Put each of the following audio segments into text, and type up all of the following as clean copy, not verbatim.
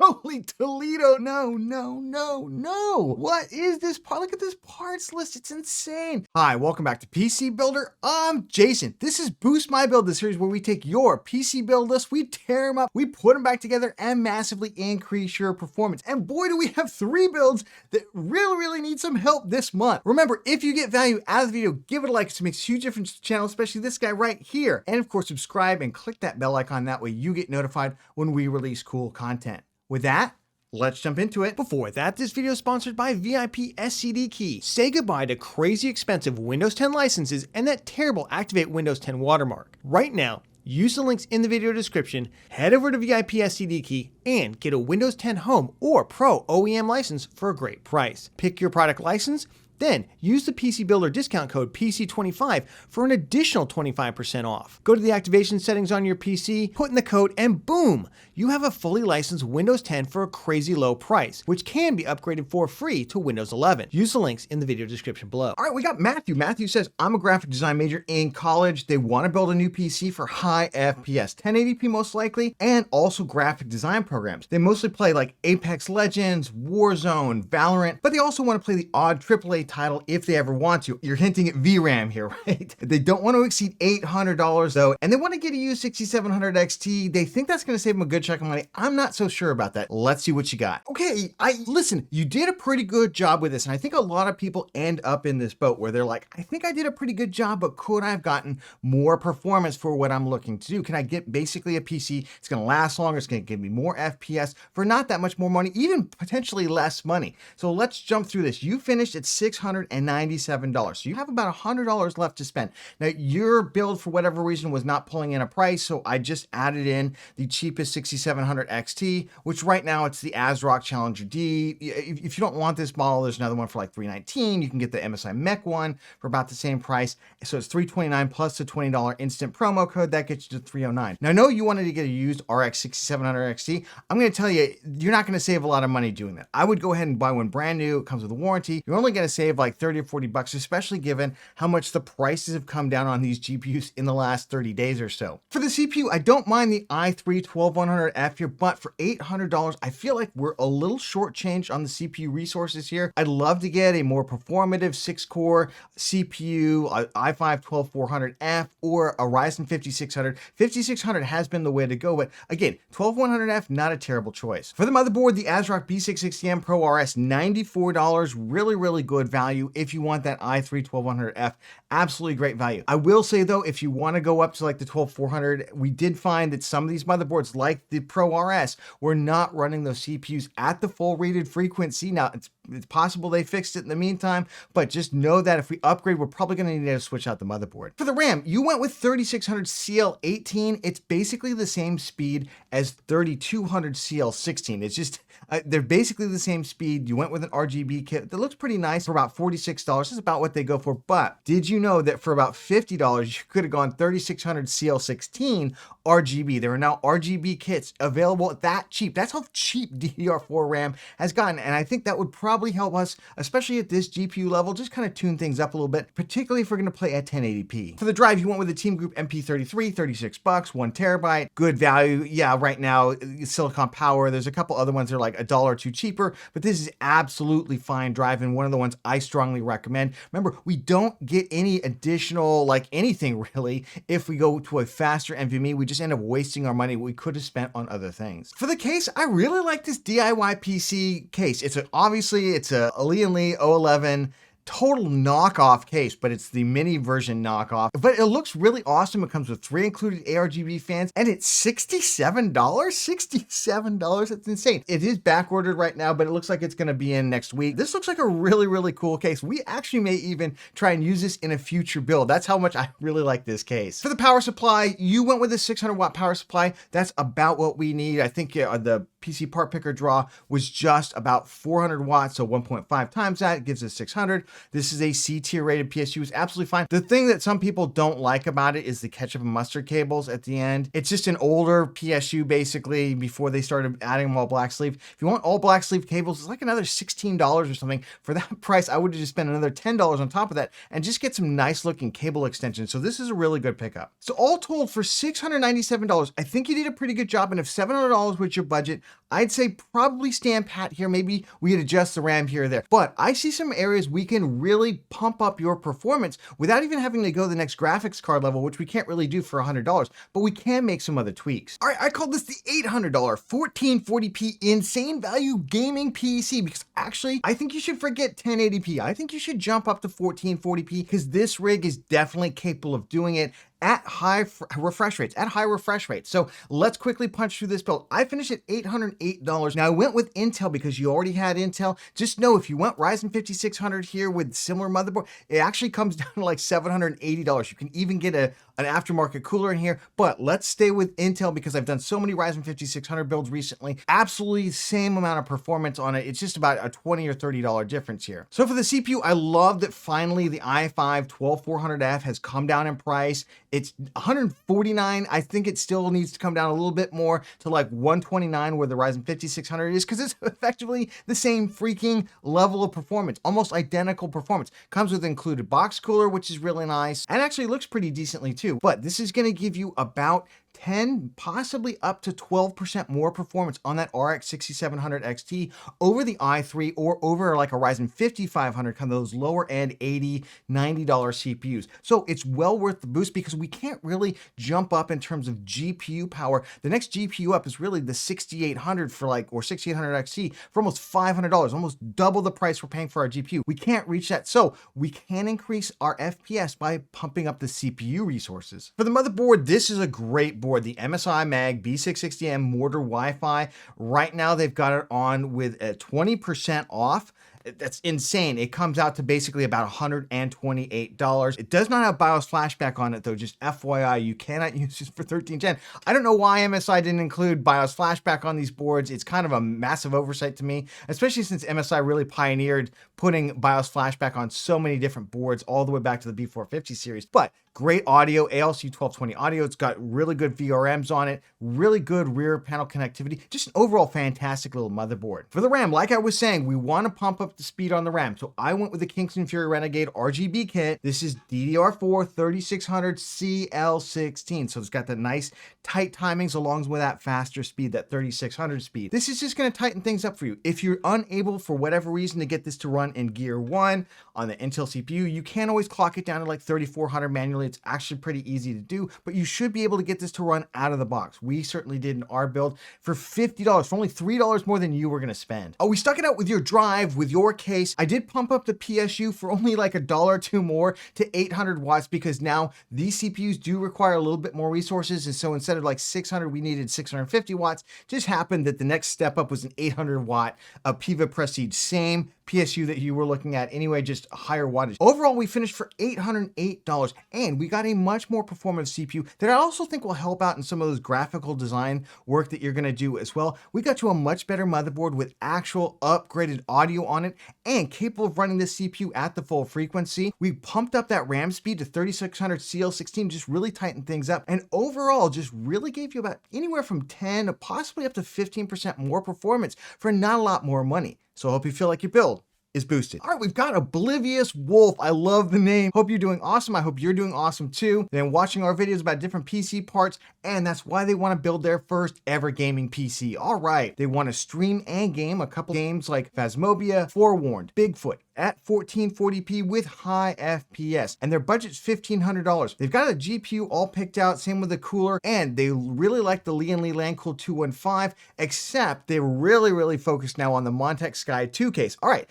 Holy Toledo. No, no, no, no. What is this part? Look at this parts list. It's insane. Hi, welcome back to PC Builder. I'm Jason. This is Boost My Build, the series where we take your PC build list, we tear them up, we put them back together and massively increase your performance. And boy, do we have 3 builds that really need some help this month. Remember, if you get value out of the video, give it a like. It makes a huge difference to the channel, especially this guy right here. And of course, subscribe and click that bell icon. That way you get notified when we release cool content. With that, let's jump into it. Before that, this video is sponsored by VIP SSD Key. Say goodbye to crazy expensive Windows 10 licenses and that terrible Activate Windows 10 watermark. Right now, use the links in the video description, head over to VIP SSD Key, and get a Windows 10 Home or Pro OEM license for a great price. Pick your product license, then use the PC Builder discount code PC25 for an additional 25% off. Go to the activation settings on your PC, put in the code, and boom, you have a fully licensed Windows 10 for a crazy low price, which can be upgraded for free to Windows 11. Use the links in the video description below. All right, we got Matthew. Matthew says, I'm a graphic design major in college. They want to build a new PC for high FPS, 1080p most likely, and also graphic design programs. They mostly play like Apex Legends, Warzone, Valorant, but they also want to play the odd AAA title if they ever want to. You're hinting at VRAM here, right? They don't want to exceed $800 though, and they want to get a used 6700 XT. They think that's going to save them a good chunk of money. I'm not so sure about that. Let's see what you got. Okay, listen, you did a pretty good job with this, and I think a lot of people end up in this boat where they're like, I think I did a pretty good job, but could I have gotten more performance for what I'm looking to do? Can I get basically a PC? It's going to last longer. It's going to give me more FPS for not that much more money, even potentially less money. So let's jump through this. You finished at $697. So you have about $100 left to spend. Now your build for whatever reason was not pulling in a price. So I just added in the cheapest 6700 XT, which right now it's the ASRock Challenger D. If you don't want this model, there's another one for like $319. You can get the MSI Mech one for about the same price. So it's $329 plus the $20 instant promo code. That gets you to $309. Now I know you wanted to get a used RX 6700 XT. I'm going to tell you, you're not going to save a lot of money doing that. I would go ahead and buy one brand new. It comes with a warranty. You're only going to save like 30 or 40 bucks, especially given how much the prices have come down on these GPUs in the last 30 days or so. For the CPU, I don't mind the i3 12100F here, but for $800, I feel like we're a little shortchanged on the CPU resources here. I'd love to get a more performative 6-core CPU, i5 12400F, or a Ryzen 5600. 5600 has been the way to go, but again, 12100F, not a terrible choice. For the motherboard, the ASRock B660M Pro RS, $94, really good value if you want that i3 12100F. Absolutely great value. I will say though, if you want to go up to like the 12400, we did find that some of these motherboards like the Pro RS were not running those CPUs at the full rated frequency. Now it's possible they fixed it in the meantime, but just know that if we upgrade, we're probably going to need to switch out the motherboard. For the RAM, you went with 3600 CL18. It's basically the same speed as 3200 CL16. It's just, they're basically the same speed. You went with an RGB kit that looks pretty nice for about $46. That's about what they go for. But did you know that for about $50, you could have gone 3600 CL16 RGB? There are now RGB kits available at that cheap. That's how cheap DDR4 RAM has gotten. And I think that would probably help us, especially at this GPU level, just kind of tune things up a little bit, particularly if we're going to play at 1080p. For the drive, you went with the Team Group MP33, 36 bucks, 1 terabyte, good value. Yeah, right now, Silicon Power, there's a couple other ones that are like $1 or $2 cheaper, but this is absolutely fine drive and one of the ones I strongly recommend. Remember, we don't get any additional, like anything really, if we go to a faster NVMe. We just end up wasting our money we could have spent on other things. For the case, I really like this DIY PC case. Obviously it's a Li & Li 011 total knockoff case, but it's the mini version knockoff. But it looks really awesome. It comes with 3 included ARGB fans, and it's $67. $67, that's insane. It is back ordered right now, but it looks like it's going to be in next week. This looks like a really cool case. We actually may even try and use this in a future build. That's how much I really like this case. For the power supply, you went with a 600 watt power supply. That's about what we need. I think the PC part picker draw was just about 400 watts, so 1.5 times that gives us 600. This is a C tier rated PSU. It's absolutely fine. The thing that some people don't like about it is the ketchup and mustard cables at the end. It's just an older PSU basically before they started adding them all black sleeve. If you want all black sleeve cables, it's like another $16 or something. For that price, I would have just spent another $10 on top of that and just get some nice looking cable extensions. So this is a really good pickup. So all told, for $697, I think you did a pretty good job. And if $700 was your budget, I'd say probably stand pat here. Maybe we could adjust the RAM here or there. But I see some areas we can really pump up your performance without even having to go to the next graphics card level, which we can't really do for $100, but we can make some other tweaks. All right, I call this the $800 1440p insane value gaming PC because actually I think you should forget 1080p. I think you should jump up to 1440p because this rig is definitely capable of doing it at high refresh rates. So let's quickly punch through this build. I finished at $808. Now I went with Intel because you already had Intel. Just know if you want Ryzen 5600 here with similar motherboard, it actually comes down to like $780. You can even get an aftermarket cooler in here, but let's stay with Intel because I've done so many Ryzen 5600 builds recently. Absolutely the same amount of performance on it. It's just about a $20 or $30 difference here. So for the CPU, I love that finally the i5 12400F has come down in price. It's $149. I think it still needs to come down a little bit more to like $129 where the Ryzen 5600 is because it's effectively the same freaking level of performance, almost identical performance. Comes with included box cooler, which is really nice and actually looks pretty decently too. But this is going to give you about 10, possibly up to 12% more performance on that RX 6700 XT over the i3 or over like a Ryzen 5500, kind of those lower end $80, $90 CPUs. So it's well worth the boost because we can't really jump up in terms of GPU power. The next GPU up is really the 6800 for like, or 6800 XT for almost $500, almost double the price we're paying for our GPU. We can't reach that. So we can increase our FPS by pumping up the CPU resources. For the motherboard, this is a great board. The MSI Mag B660M Mortar Wi-Fi. Right now they've got it on with a 20% off. That's insane. It comes out to basically about $128. It does not have BIOS flashback on it though, just FYI, you cannot use this for 13th gen. I don't know why MSI didn't include BIOS flashback on these boards. It's kind of a massive oversight to me, especially since MSI really pioneered putting BIOS flashback on so many different boards all the way back to the B450 series. But great audio, ALC 1220 audio. It's got really good VRMs on it, really good rear panel connectivity, just an overall fantastic little motherboard. For the RAM, like I was saying, we want to pump up the speed on the RAM. So I went with the Kingston Fury Renegade RGB kit. This is DDR4 3600 CL16. So it's got the nice tight timings along with that faster speed, that 3600 speed. This is just going to tighten things up for you. If you're unable for whatever reason to get this to run in Gear 1 on the Intel CPU, you can always clock it down to like 3400 manually. It's actually pretty easy to do, but you should be able to get this to run out of the box. We certainly did in our build for $50, for only $3 more than you were going to spend. Oh, we stuck it out with your drive, with your case. I did pump up the PSU for only like $1 or $2 more to 800 watts because now these CPUs do require a little bit more resources. And so instead of like 600, we needed 650 watts. Just happened that the next step up was an 800 watt Piva Prestige, same PSU that you were looking at anyway, just a higher wattage. Overall, we finished for $808 and we got a much more performant CPU that I also think will help out in some of those graphical design work that you're gonna do as well. We got you a much better motherboard with actual upgraded audio on it and capable of running this CPU at the full frequency. We pumped up that RAM speed to 3600 CL16, just really tightened things up. And overall, just really gave you about anywhere from 10 to possibly up to 15% more performance for not a lot more money. So I hope you feel like your build is boosted. All right, we've got Oblivious Wolf. I love the name. Hope you're doing awesome. I hope you're doing awesome too. They're watching our videos about different PC parts, and that's why they want to build their first ever gaming PC. All right, they want to stream and game a couple games like Phasmophobia, Forewarned, Bigfoot, at 1440p with high FPS, and their budget's $1,500. They've got a GPU all picked out, same with the cooler, and they really like the Lian Li Landcool 215, except they're really focused now on the Montech Sky 2 case. All right,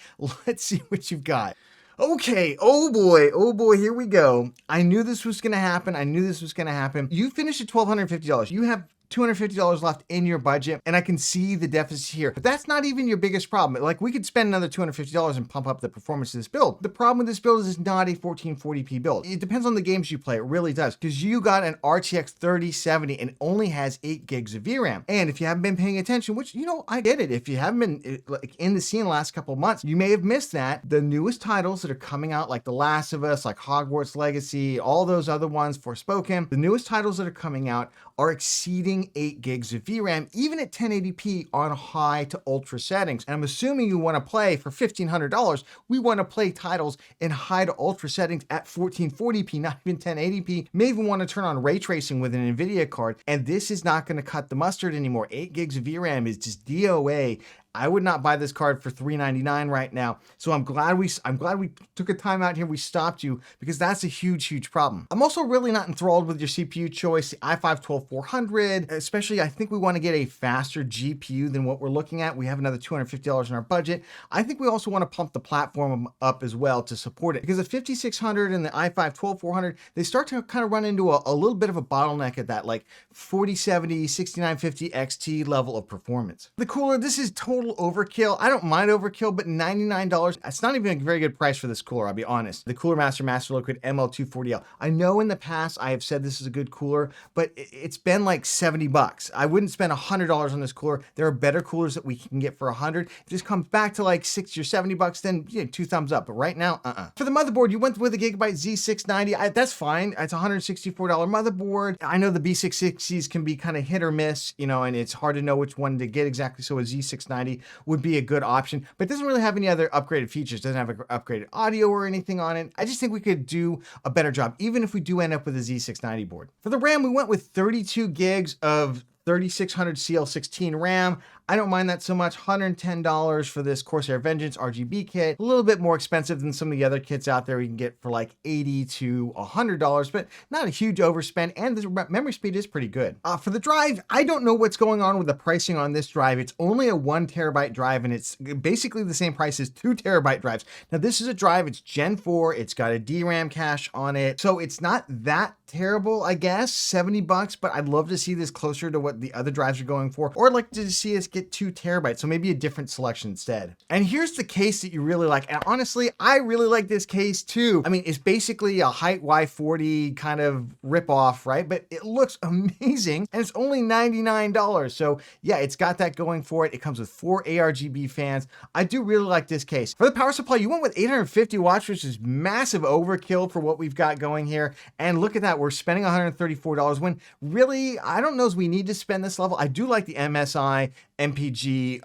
let's see what you've got. Okay, oh boy, here we go. I knew this was gonna happen. You finished at $1,250. You have $250 left in your budget, and I can see the deficit here. But that's not even your biggest problem. Like, we could spend another $250 and pump up the performance of this build. The problem with this build is it's not a 1440p build. It depends on the games you play. It really does. Because you got an RTX 3070 and it only has 8 gigs of VRAM. And if you haven't been paying attention, which, you know, I get it. If you haven't been like in the scene the last couple of months, you may have missed that. The newest titles that are coming out, like The Last of Us, like Hogwarts Legacy, all those other ones, Forspoken, the newest titles that are coming out are exceeding using 8 gigs of VRAM, even at 1080p on high to ultra settings. And I'm assuming you want to play for $1,500. We want to play titles in high to ultra settings at 1440p, not even 1080p. May even want to turn on ray tracing with an NVIDIA card. And this is not going to cut the mustard anymore. 8 gigs of VRAM is just DOA. I would not buy this card for $399 right now. So I'm glad we took a time out here. We stopped you because that's a huge problem. I'm also really not enthralled with your CPU choice, the i5-12400, especially I think we want to get a faster GPU than what we're looking at. We have another $250 in our budget. I think we also want to pump the platform up as well to support it because the 5600 and the i5-12400, they start to kind of run into a little bit of a bottleneck at that like 4070, 6950 XT level of performance. The cooler, this is total overkill. I don't mind overkill, but $99, that's not even a very good price for this cooler, I'll be honest. The Cooler Master Master Liquid ML240L. I know in the past I have said this is a good cooler, but it's been like $70. I wouldn't spend $100 on this cooler. There are better coolers that we can get for $100. If this comes back to like $60 or $70, then yeah, 2 thumbs up. But right now, For the motherboard, you went with a Gigabyte Z690. That's fine. It's a $164 motherboard. I know the B660s can be kind of hit or miss, you know, and it's hard to know which one to get exactly. So a Z690 would be a good option, but it doesn't really have any other upgraded features. It doesn't have upgraded audio or anything on it. I just think we could do a better job, even if we do end up with a Z690 board. For the RAM, we went with 32 gigs of 3600 CL16 RAM. I don't mind that so much. $110 for this Corsair Vengeance RGB kit. A little bit more expensive than some of the other kits out there we can get for like $80 to $100, but not a huge overspend, and the memory speed is pretty good. For the drive, I don't know what's going on with the pricing on this drive. It's only a 1 terabyte drive, and it's basically the same price as 2 terabyte drives. Now this is a drive, it's Gen 4, it's got a DRAM cache on it, so it's not that terrible, I guess, $70, but I'd love to see this closer to what the other drives are going for, or I'd like to see us get 2 terabytes, so maybe a different selection instead. And here's the case that you really like, and honestly, I really like this case too. I mean, it's basically a height Y40 kind of ripoff, right? But it looks amazing, and it's only $99, so yeah, it's got that going for it. It comes with 4 ARGB fans. I do really like this case. For the power supply, you went with 850 watts, which is massive overkill for what we've got going here, and look at that, we're spending $134 when really, I don't know if we need to spend this level. I do like the MSI MPG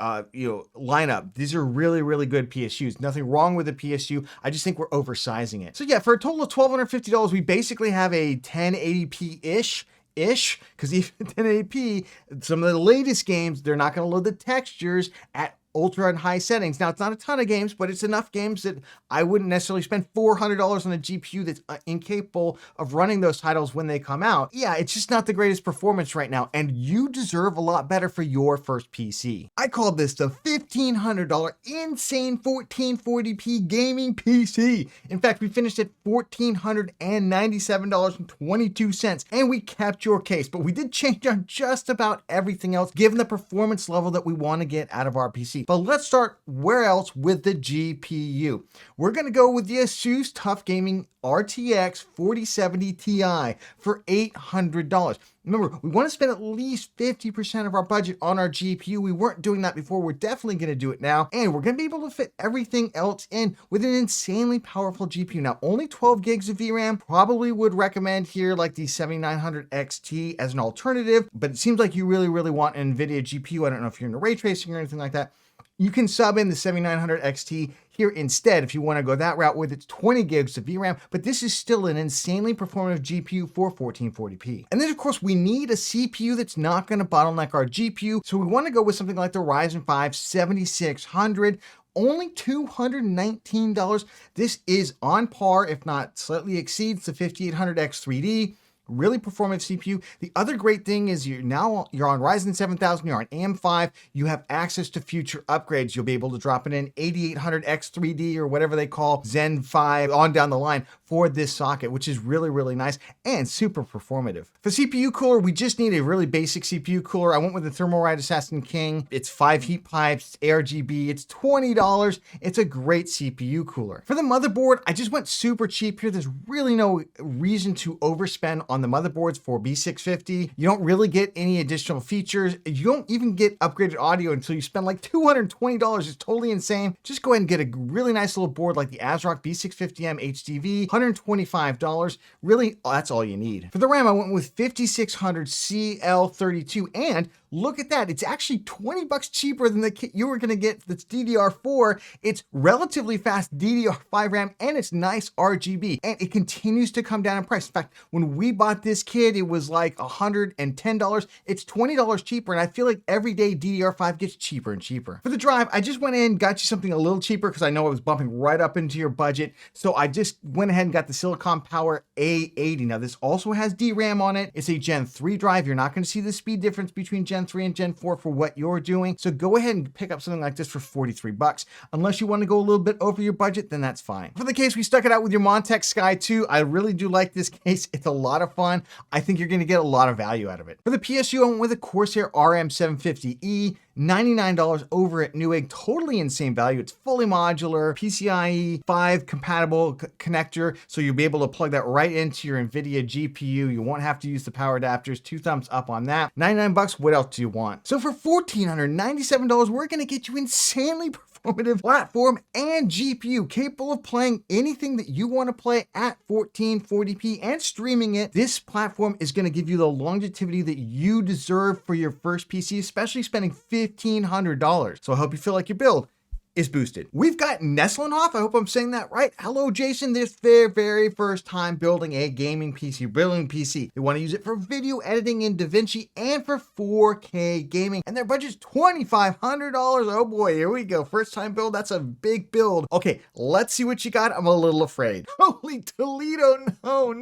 lineup. These are really good PSUs. Nothing wrong with the PSU. I just think we're oversizing it. So yeah, for a total of $1,250, we basically have a 1080p-ish, because even 1080p, some of the latest games, they're not going to load the textures at ultra and high settings. Now, it's not a ton of games, but it's enough games that I wouldn't necessarily spend $400 on a GPU that's incapable of running those titles when they come out. Yeah, it's just not the greatest performance right now, and you deserve a lot better for your first PC. I called this the $1,500 insane 1440p gaming PC. In fact, we finished at $1,497.22, and we kept your case, but we did change on just about everything else, given the performance level that we want to get out of our PC. But let's start where else with the GPU. We're going to go with the ASUS Tough Gaming RTX 4070 Ti for $800. Remember, we want to spend at least 50% of our budget on our GPU. We weren't doing that before. We're definitely going to do it now. And we're going to be able to fit everything else in with an insanely powerful GPU. Now, only 12 gigs of VRAM. Probably would recommend here like the 7900 XT as an alternative, but it seems like you really want an NVIDIA GPU. I don't know if you're into ray tracing or anything like that. You can sub in the 7900 XT here instead if you want to go that route with its 20 gigs of VRAM, but this is still an insanely performative GPU for 1440p. And then of course we need a CPU that's not going to bottleneck our GPU, so we want to go with something like the Ryzen 5 7600. Only $219. This is on par, if not slightly exceeds the 5800X3D. Really performant CPU. The other great thing is you're on Ryzen 7000, you're on AM5, you have access to future upgrades. You'll be able to drop it in 8800X3D or whatever they call Zen 5 on down the line for this socket, which is really nice and super performative. For CPU cooler, we just need a really basic CPU cooler. I went with the Thermalright Assassin King. It's 5 heat pipes, it's ARGB, it's $20. It's a great CPU cooler. For the motherboard, I just went super cheap here. There's really no reason to overspend on on the motherboards for B650. You don't really get any additional features. You don't even get upgraded audio until you spend like $220. It's totally insane. Just go ahead and get a really nice little board like the ASRock B650M HDV, $125. Really, that's all you need. For the RAM, I went with 5600 CL32, and look at that. It's actually 20 bucks cheaper than the kit you were going to get that's DDR4. It's relatively fast DDR5 RAM, and it's nice RGB, and it continues to come down in price. In fact, when we bought this kit, it was like $110. It's $20 cheaper, and I feel like every day DDR5 gets cheaper and cheaper. For the drive, I just went in, got you something a little cheaper because I know it was bumping right up into your budget. So I just went ahead and got the Silicon Power A80. Now this also has DRAM on it. It's a Gen 3 drive. You're not going to see the speed difference between Gen 3 and Gen 4 for what you're doing. So go ahead and pick up something like this for 43 bucks. Unless you want to go a little bit over your budget, then that's fine. For the case, we stuck it out with your Montech Sky 2. I really do like this case. It's a lot of fun. I think you're going to get a lot of value out of it. For the PSU, I went with a Corsair RM750E. $99 over at Newegg. Totally insane value. It's fully modular, PCIe 5 compatible connector, so you'll be able to plug that right into your NVIDIA GPU. You won't have to use the power adapters. 2 thumbs up on that. 99 bucks, what else do you want? So for $1,497, we're gonna get you insanely performative platform and GPU capable of playing anything that you want to play at 1440p and streaming it. This platform is going to give you the longevity that you deserve for your first PC, especially spending $1,500. So I hope you feel like your build is boosted. We've got Nestlenhoff, I hope I'm saying that right. Hello, Jason. This very first time building a gaming PC, building a PC. They want to use it for video editing in DaVinci and for 4K gaming. And their budget's $2,500. Oh boy, here we go. First time build, that's a big build. Okay, let's see what you got. I'm a little afraid. Holy Toledo, no.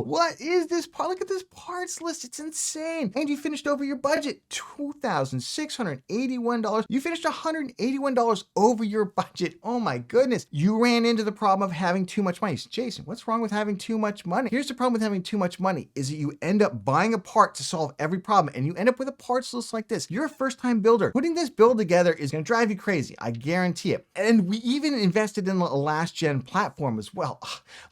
What is this part? Look at this parts list. It's insane. And you finished over your budget, $2,681. You finished $181 over your budget. Oh my goodness. You ran into the problem of having too much money. Jason, what's wrong with having too much money? Here's the problem with having too much money is that you end up buying a part to solve every problem, and you end up with a parts list like this. You're a first-time builder. Putting this build together is going to drive you crazy. I guarantee it. And we even invested in the last-gen platform as well.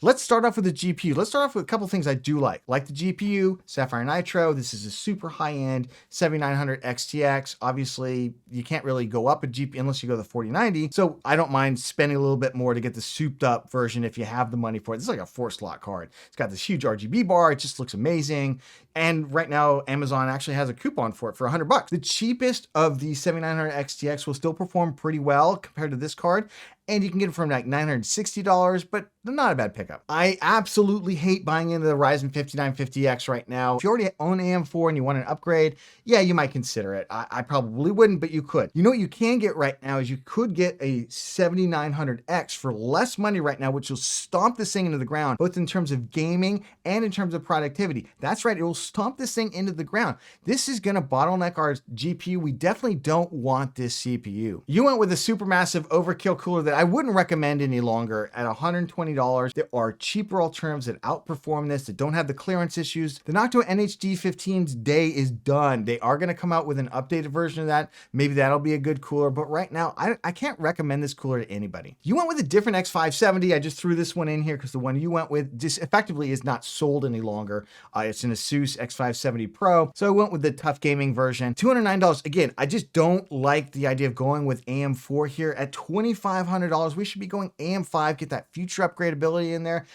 Let's start off with the GPU. Let's start off with a couple things I do like. Like the GPU, Sapphire Nitro. This is a super high-end 7900 XTX. Obviously, you can't really go up a GPU unless you go to the 4090. So I don't mind spending a little bit more to get the souped up version if you have the money for it. This is like a 4-slot card. It's got this huge RGB bar. It just looks amazing. And right now, Amazon actually has a coupon for it for $100. The cheapest of the 7900 XTX will still perform pretty well compared to this card. And you can get it from like $960, but not a bad pickup. I absolutely hate buying into the Ryzen 5950X right now. If you already own AM4 and you want an upgrade, yeah, you might consider it. I probably wouldn't, but you could. You know what you can get right now is you could get a 7900X for less money right now, which will stomp this thing into the ground, both in terms of gaming and in terms of productivity. That's right, it will stomp this thing into the ground. This is gonna bottleneck our GPU. We definitely don't want this CPU. You went with a supermassive overkill cooler that I wouldn't recommend any longer at $120. There are cheaper alternatives that outperform this, that don't have the clearance issues. The Noctua NHD15's day is done. They are gonna come out with an updated version of that. Maybe that'll be a good cooler, but right now, I can't recommend this cooler to anybody. You went with a different X570. I just threw this one in here because the one you went with just effectively is not sold any longer. It's an Asus X570 Pro. So I went with the tough gaming version. $209. Again, I just don't like the idea of going with AM4 here. At $2,500, we should be going AM5, get that future upgradability in there.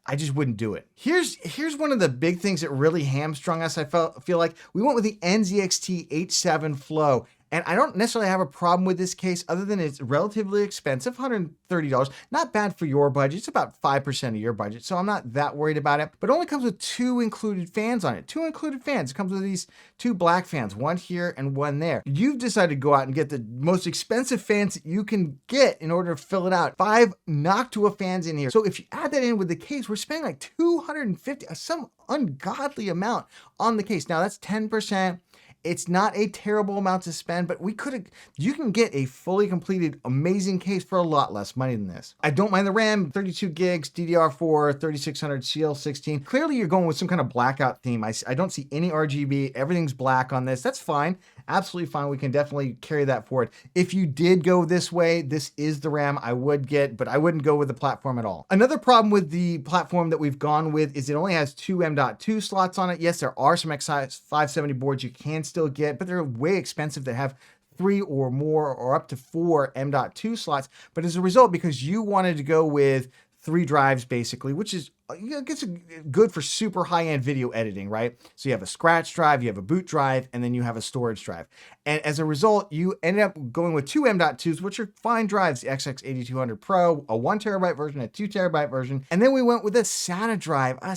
I just wouldn't do it. Here's one of the big things that really hamstrung us. I feel like we went with the NZXT H7 Flow. And I don't necessarily have a problem with this case other than it's relatively expensive, $130. Not bad for your budget. It's about 5% of your budget, so I'm not that worried about it. But it only comes with 2 included fans on it. 2 included fans. It comes with these 2 black fans, one here and one there. You've decided to go out and get the most expensive fans that you can get in order to fill it out. 5 Noctua fans in here. So if you add that in with the case, we're spending like $250, some ungodly amount on the case. Now that's 10%. It's not a terrible amount to spend, but you can get a fully completed, amazing case for a lot less money than this. I don't mind the RAM, 32 gigs, DDR4, 3600 CL16. Clearly you're going with some kind of blackout theme. I don't see any RGB. Everything's black on this. That's fine. absolutely fine. We can definitely carry that forward. If you did go this way, this is the RAM I would get, but I wouldn't go with the platform at all. Another problem with the platform that we've gone with is it only has 2 M.2 slots on it. Yes, there are some X570 boards you can still get, but they're way expensive to have 3 or more or up to 4 M.2 slots. But as a result, because you wanted to go with 3 drives basically, which is, I guess, good for super high-end video editing, right? So you have a scratch drive, you have a boot drive, and then you have a storage drive. And as a result, you ended up going with 2 M.2s, which are fine drives, the XX8200 Pro, a 1 terabyte version, a 2 terabyte version. And then we went with a SATA drive. I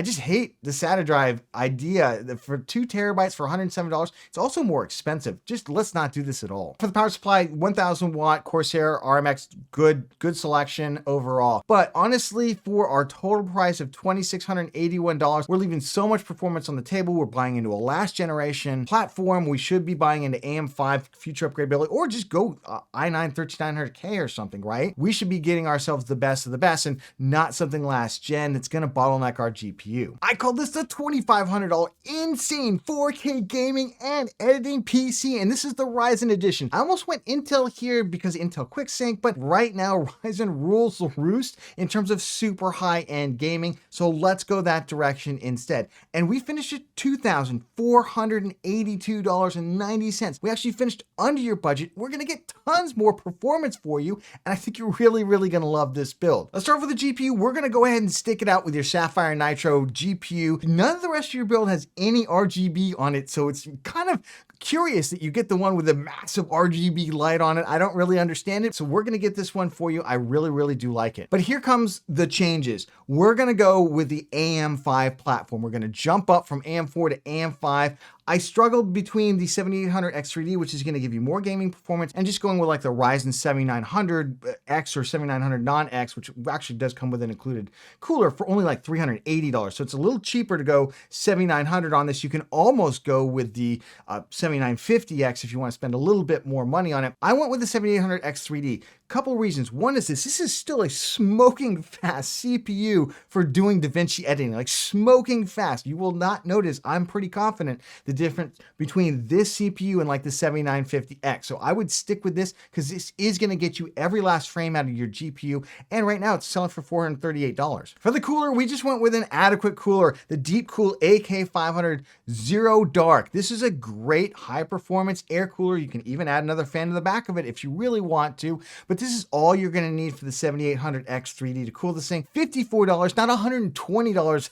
just hate the SATA drive idea. For 2 terabytes for $107, it's also more expensive. Just let's not do this at all. For the power supply, 1000 watt Corsair RMX, good selection overall. But honestly, for our total price of $2,681, we're leaving so much performance on the table. We're buying into a last generation platform. We should be buying into AM5 future upgradability, or just go i9 13900K or something, right? We should be getting ourselves the best of the best and not something last gen that's going to bottleneck our GPU. I call this the $2,500 insane 4K gaming and editing PC, and this is the Ryzen edition. I almost went Intel here because Intel QuickSync, but right now Ryzen rules the roost in terms of super high-end gaming, so let's go that direction instead. And we finished at $2,482.90. We actually finished under your budget. We're gonna get tons more performance for you, and I think you're really gonna love this build. Let's start with the GPU. We're gonna go ahead and stick it out with your Sapphire Nitro GPU. None of the rest of your build has any RGB on it, so it's kind of curious that you get the one with a massive RGB light on it. I don't really understand it, so we're gonna get this one for you. I really do like it. But here comes the changes. We're gonna go with the AM5 platform. We're gonna jump up from AM4 to AM5. I struggled between the 7800X3D, which is going to give you more gaming performance, and just going with like the Ryzen 7900X or 7900 non-X, which actually does come with an included cooler for only like $380. So it's a little cheaper to go 7900 on this. You can almost go with the 7950X if you want to spend a little bit more money on it. I went with the 7800X3D. Couple reasons. One is this is still a smoking fast CPU for doing DaVinci editing, like smoking fast. You will not notice, I'm pretty confident, the difference between this CPU and like the 7950X. So I would stick with this because this is going to get you every last frame out of your GPU. And right now it's selling for $438. For the cooler, we just went with an adequate cooler, the Deepcool AK500 Zero Dark. This is a great high performance air cooler. You can even add another fan to the back of it if you really want to, but this is all you're going to need for the 7800X3D to cool this thing. $54, not $120.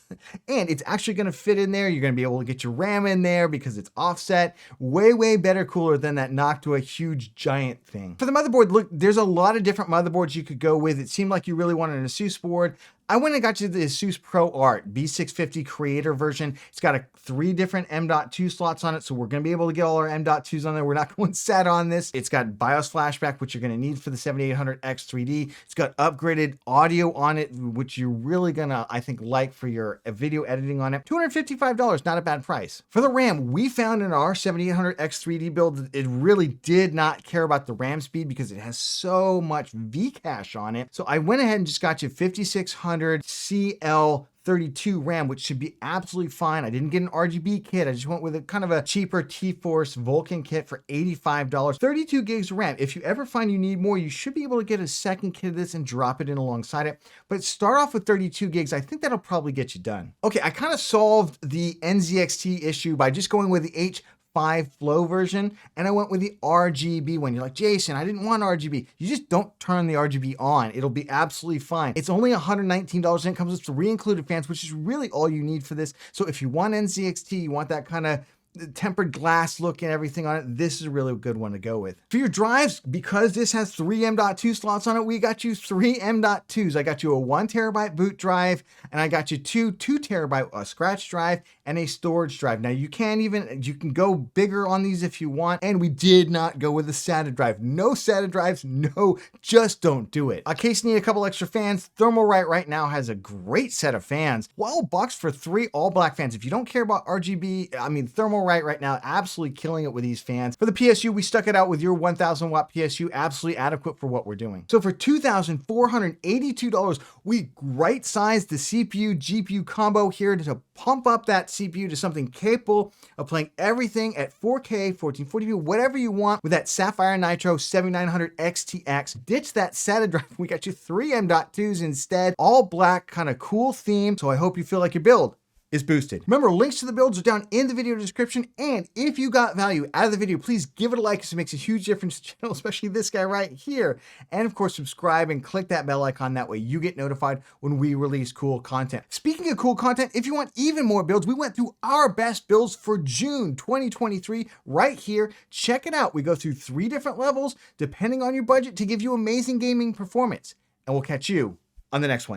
And it's actually going to fit in there. You're going to be able to get your RAM in there because it's offset. Way better cooler than that Noctua huge giant thing. For the motherboard, look, there's a lot of different motherboards you could go with. It seemed like you really wanted an ASUS board. I went and got you the ASUS ProArt B650 Creator version. It's got 3 different M.2 slots on it, so we're going to be able to get all our M.2s on there. We're not going SATA on this. It's got BIOS flashback, which you're going to need for the 7800X3D. It's got upgraded audio on it, which you're really going to, I think, like for your video editing on it. $255, not a bad price. For the RAM, we found in our 7800X3D build that it really did not care about the RAM speed because it has so much V-cache on it. So I went ahead and just got you 5600 CL32 RAM, which should be absolutely fine. I didn't get an RGB kit. I just went with a kind of a cheaper T-Force Vulcan kit for $85. 32 gigs of RAM. If you ever find you need more, you should be able to get a second kit of this and drop it in alongside it. But start off with 32 gigs. I think that'll probably get you done. Okay, I kind of solved the NZXT issue by just going with the H5 Flow version, and I went with the RGB one. You're like, Jason, I didn't want RGB. You just don't turn the RGB on. It'll be absolutely fine. It's only $119 and it comes with 3 included fans, which is really all you need for this. So if you want NZXT, you want that kind of tempered glass look and everything on it, this is a really good one to go with. For your drives, because this has 3 M.2 slots on it, we got you 3 M.2s. I got you a 1 terabyte boot drive, and I got you 2 terabyte scratch drive and a storage drive. Now you can go bigger on these if you want, and we did not go with a SATA drive. No SATA drives, no, just don't do it. In case you need a couple extra fans, Thermalright right now has a great set of fans. Well boxed for 3 all black fans. If you don't care about RGB, I mean, Thermalright right now, absolutely killing it with these fans. For the PSU, we stuck it out with your 1000 watt PSU, absolutely adequate for what we're doing. So for $2,482, we right-sized the CPU GPU combo here to pump up that CPU to something capable of playing everything at 4K, 1440p, whatever you want with that Sapphire Nitro 7900 XTX. Ditch that SATA drive. We got you 3 M.2s instead, all black, kind of cool theme. So I hope you feel like your build is boosted. Remember, links to the builds are down in the video description. And if you got value out of the video, please give it a like because it makes a huge difference to the channel, especially this guy right here. And of course, subscribe and click that bell icon. That way you get notified when we release cool content. Speaking of cool content, if you want even more builds, we went through our best builds for June 2023 right here. Check it out. We go through 3 different levels depending on your budget to give you amazing gaming performance. And we'll catch you on the next one.